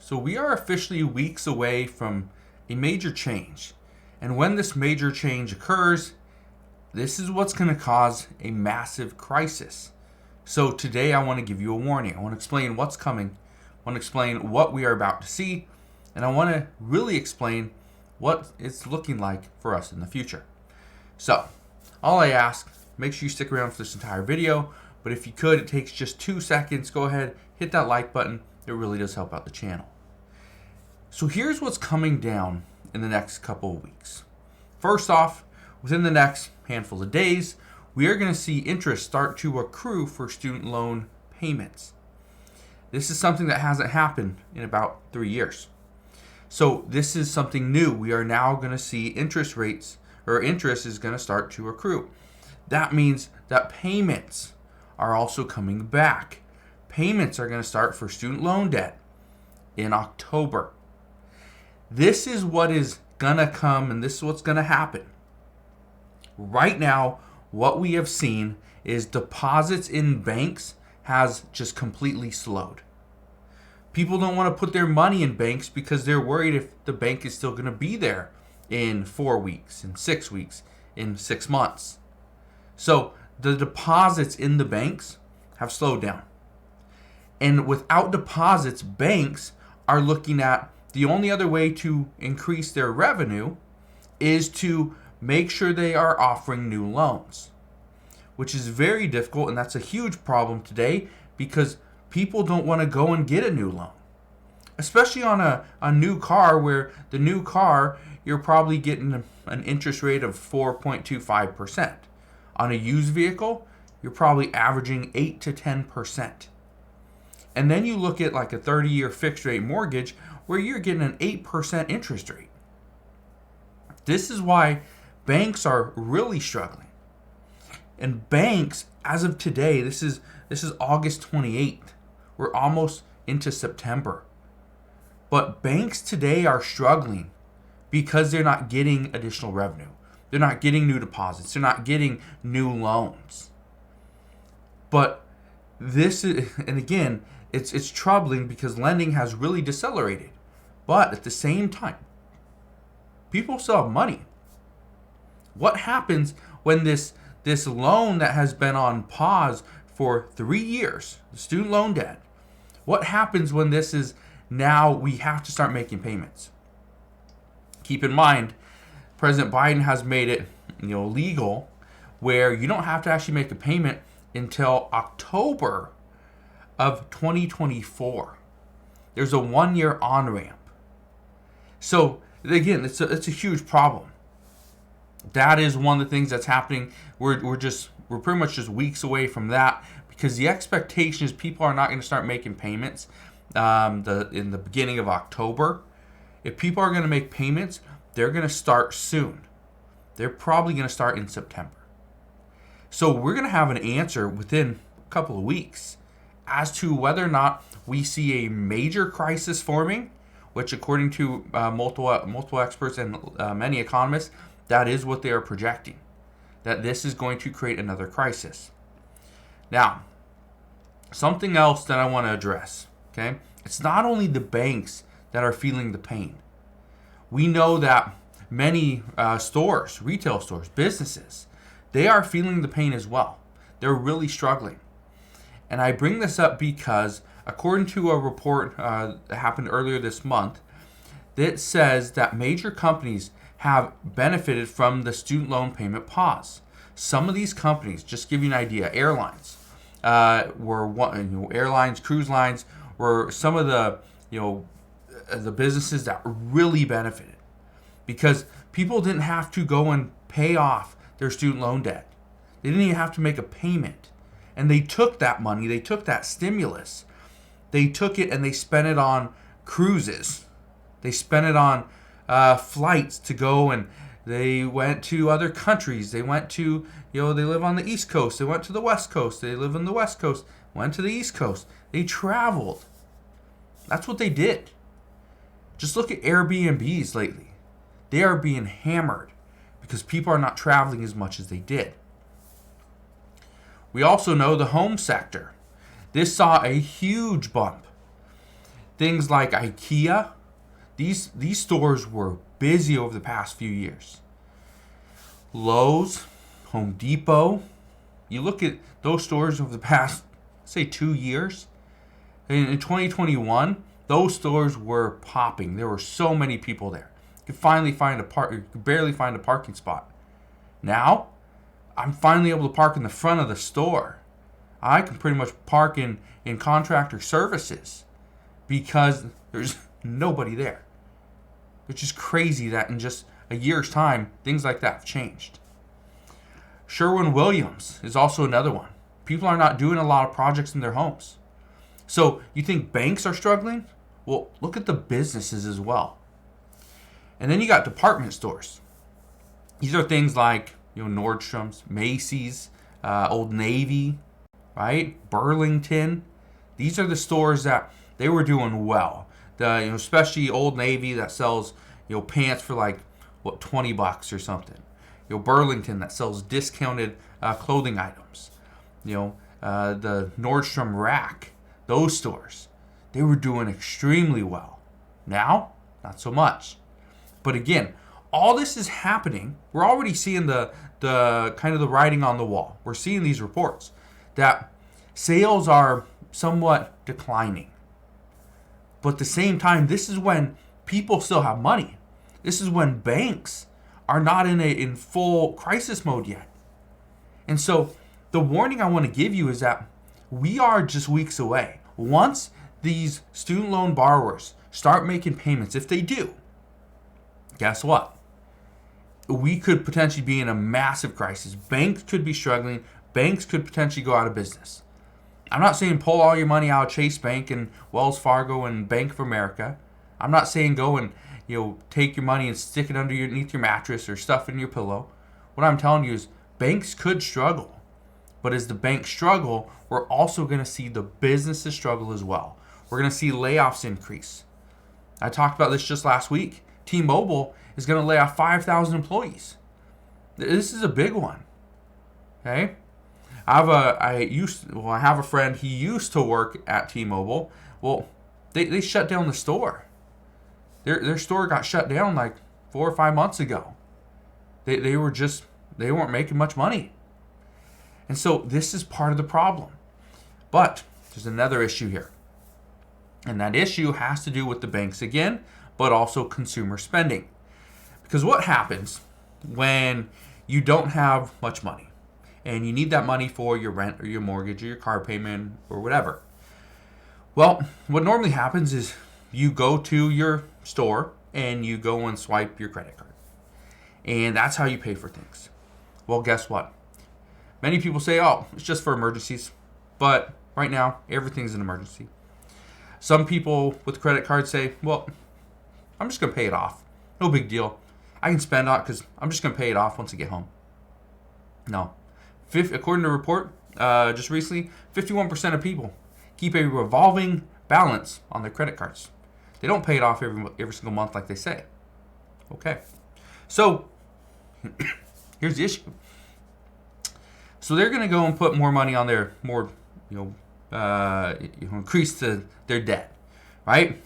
So we are officially weeks away from a major change. And when this major change occurs, this is what's going to cause a massive crisis. So today I want to give you a warning. I want to explain what's coming. I want to explain what we are about to see. And I want to really explain what it's looking like for us in the future. So all I ask, make sure you stick around for this entire video. But if you could, it takes just 2 seconds. Go ahead, hit that like button. It really does help out the channel. So here's what's coming down in the next couple of weeks. First off, within the next handful of days, we are going to see interest start to accrue for student loan payments. This is something that hasn't happened in about 3 years. So this is something new. We are now going to see interest rates, or interest is going to start to accrue. That means that payments are also coming back. Payments are going to start for student loan debt in October. This is what is going to come, and this is what's going to happen. Right now, what we have seen is deposits in banks has just completely slowed. People don't want to put their money in banks because they're worried if the bank is still going to be there in 4 weeks, in 6 weeks, in 6 months. So the deposits in the banks have slowed down. And without deposits, banks are looking at the only other way to increase their revenue is to make sure they are offering new loans, which is very difficult, and that's a huge problem today because people don't want to go and get a new loan, especially on a new car, where the new car, you're probably getting an interest rate of 4.25%. On a used vehicle, you're probably averaging 8 to 10%. And then you look at like a 30-year fixed rate mortgage where you're getting an 8% interest rate. This is why banks are really struggling. And banks, as of today, this is August 28th. We're almost into September. But banks today are struggling because they're not getting additional revenue. They're not getting new deposits. They're not getting new loans. But this is, and again, it's troubling because lending has really decelerated. But at the same time, people still have money. What happens when this loan that has been on pause for 3 years, the student loan debt, what happens when this is now we have to start making payments? Keep in mind, President Biden has made it legal where you don't have to actually make a payment until October of 2024. There's a 1-year on-ramp. So again, it's a huge problem. That is one of the things that's happening. We're pretty much just weeks away from that because the expectation is people are not going to start making payments in the beginning of October. If people are going to make payments, they're going to start soon. They're probably going to start in September. So we're going to have an answer within a couple of weeks as to whether or not we see a major crisis forming, which according to multiple experts and many economists, that is what they are projecting, that this is going to create another crisis. Now, something else that I want to address, okay? It's not only the banks that are feeling the pain. We know that many stores, retail stores, businesses, they are feeling the pain as well. They're really struggling. And I bring this up because according to a report that happened earlier this month, that says that major companies have benefited from the student loan payment pause. Some of these companies, just to give you an idea, airlines, airlines, cruise lines, were some of the businesses that really benefited because people didn't have to go and pay off their student loan debt. They didn't even have to make a payment. And they took that money, they took that stimulus, they took it and they spent it on cruises. They spent it on flights to go, and they went to other countries. They went to, they live on the East Coast. They went to the West Coast. They live on the West Coast, went to the East Coast. They traveled. That's what they did. Just look at Airbnbs lately. They are being hammered because people are not traveling as much as they did. We also know the home sector. This saw a huge bump. Things like IKEA, these stores were busy over the past few years. Lowe's, Home Depot, you look at those stores over the past, say, 2 years. In 2021, those stores were popping. There were so many people there. You could barely find a parking spot. Now, I'm finally able to park in the front of the store. I can pretty much park in contractor services because there's nobody there. It's just crazy that in just a year's time, things like that have changed. Sherwin-Williams is also another one. People are not doing a lot of projects in their homes. So you think banks are struggling? Well, look at the businesses as well. And then you got department stores. These are things like Nordstrom's, Macy's, Old Navy, right? Burlington. These are the stores that they were doing well. Especially Old Navy that sells pants for like $20 or something. Burlington that sells discounted clothing items. The Nordstrom Rack, those stores, they were doing extremely well. Now, not so much. But again, all this is happening. We're already seeing the kind of the writing on the wall. We're seeing these reports that sales are somewhat declining. But at the same time, this is when people still have money. This is when banks are not in full crisis mode yet. And so the warning I want to give you is that we are just weeks away. Once these student loan borrowers start making payments, if they do, guess what? We could potentially be in a massive crisis. Banks could be struggling. Banks could potentially go out of business. I'm not saying pull all your money out of Chase Bank and Wells Fargo and Bank of America. I'm not saying go and take your money and stick it underneath your mattress or stuff in your pillow. What I'm telling you is banks could struggle. But as the banks struggle, we're also going to see the businesses struggle as well. We're going to see layoffs increase. I talked about this just last week. T-Mobile is going to lay off 5,000 employees. This is a big one. Okay? I have a friend, he used to work at T-Mobile. Well, they shut down the store. Their store got shut down like 4 or 5 months ago. They weren't making much money. And so this is part of the problem. But there's another issue here. And that issue has to do with the banks again, but also consumer spending. Because what happens when you don't have much money and you need that money for your rent or your mortgage or your car payment or whatever? Well, what normally happens is you go to your store and you go and swipe your credit card. And that's how you pay for things. Well, guess what? Many people say, oh, it's just for emergencies. But right now, everything's an emergency. Some people with credit cards say, well, I'm just going to pay it off. No big deal. I can spend on it because I'm just going to pay it off once I get home. No. According to a report just recently, 51% of people keep a revolving balance on their credit cards. They don't pay it off every single month like they say. Okay. So, here's the issue. So they're going to go and put more money on their increase their debt, right?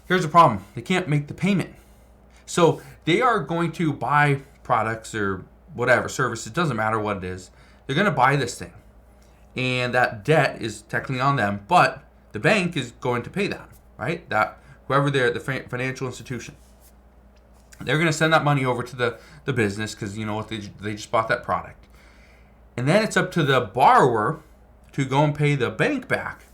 Here's the problem. They can't make the payment. So they are going to buy products or whatever, services, doesn't matter what it is. They're going to buy this thing. And that debt is technically on them, but the bank is going to pay that, right? That whoever the financial institution. They're going to send that money over to the business because they just bought that product. And then it's up to the borrower to go and pay the bank back.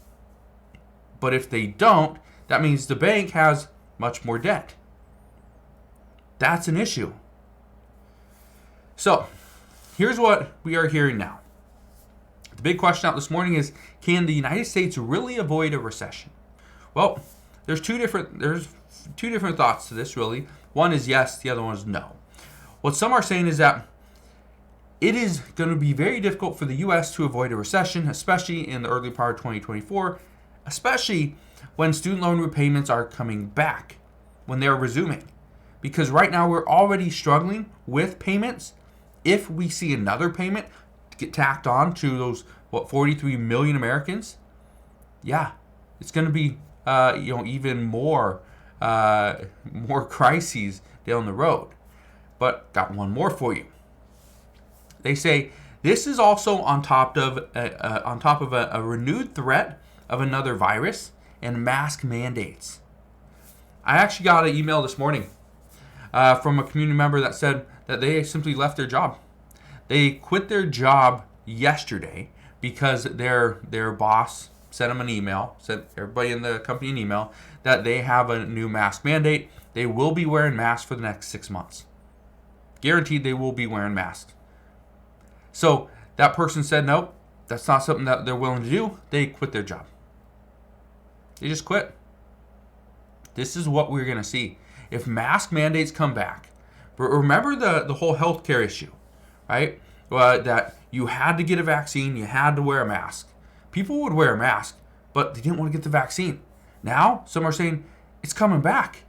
But if they don't, that means the bank has much more debt. That's an issue. So, here's what we are hearing now. The big question out this morning is, can the United States really avoid a recession? Well, there's two different thoughts to this, really. One is yes, the other one is no. What some are saying is that it is going to be very difficult for the U.S. to avoid a recession, especially in the early part of 2024, especially when student loan repayments are coming back, when they're resuming. Because right now we're already struggling with payments. If we see another payment get tacked on to those, 43 million Americans, yeah, it's going to be even more crises down the road. But got one more for you. They say this is also on top of a renewed threat of another virus and mask mandates. I actually got an email this morning from a community member that said that they simply left their job. They quit their job yesterday because their boss sent them an email, sent everybody in the company an email that they have a new mask mandate. They will be wearing masks for the next 6 months. Guaranteed they will be wearing masks. So that person said, nope, that's not something that they're willing to do. They quit their job. They just quit. This is what we're going to see. If mask mandates come back, remember the whole healthcare issue, right? That you had to get a vaccine, you had to wear a mask. People would wear a mask, but they didn't want to get the vaccine. Now, some are saying it's coming back.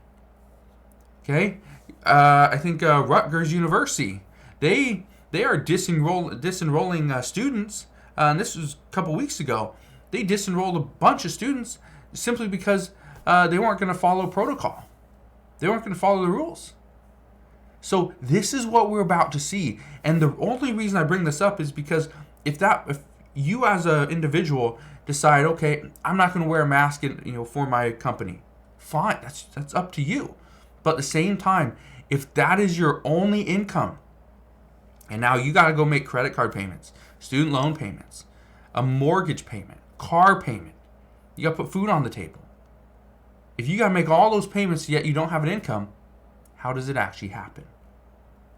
Okay? I think Rutgers University, they are disenrolling students. And this was a couple weeks ago. They disenrolled a bunch of students simply because they weren't going to follow protocol. They weren't going to follow the rules. So this is what we're about to see. And the only reason I bring this up is because if you as an individual decide, okay, I'm not going to wear a mask for my company, fine, that's up to you. But at the same time, if that is your only income, and now you got to go make credit card payments, student loan payments, a mortgage payment, car payment, you got to put food on the table. If you got to make all those payments yet you don't have an income, how does it actually happen?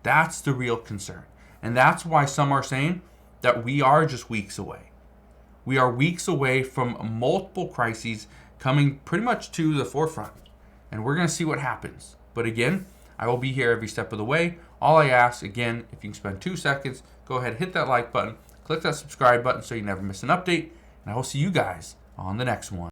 That's the real concern. And that's why some are saying that we are just weeks away. We are weeks away from multiple crises coming pretty much to the forefront. And we're going to see what happens. But again, I will be here every step of the way. All I ask, again, if you can spend 2 seconds, go ahead and hit that like button, click that subscribe button so you never miss an update. And I will see you guys on the next one.